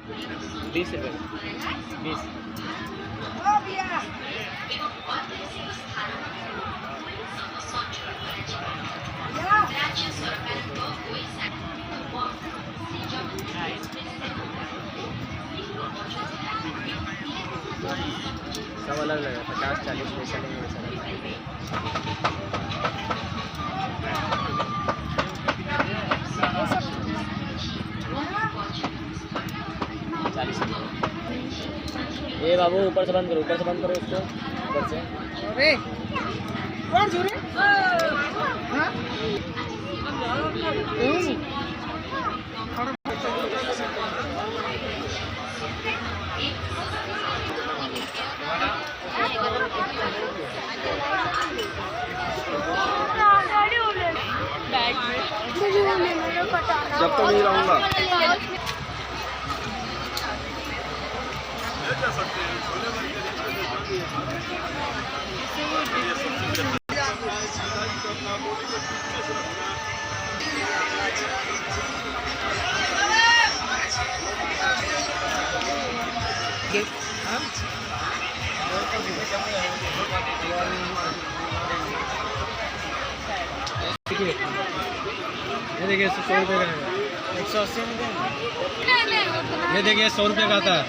₹20 20 सब अलग अलग है, 50-40 पैसा लेंगे वैसा ये बाबू ऊपर से बंद करो उसको ऊपर से। अरे कौन छुरी? हाँ? जब तक नहीं रहूँगा ये देखिए 100 रुपये का है, 180 में देंगे। ये देखिए 100 रुपये का आता है,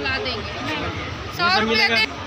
ला देंगे। ये सब मिलेगा।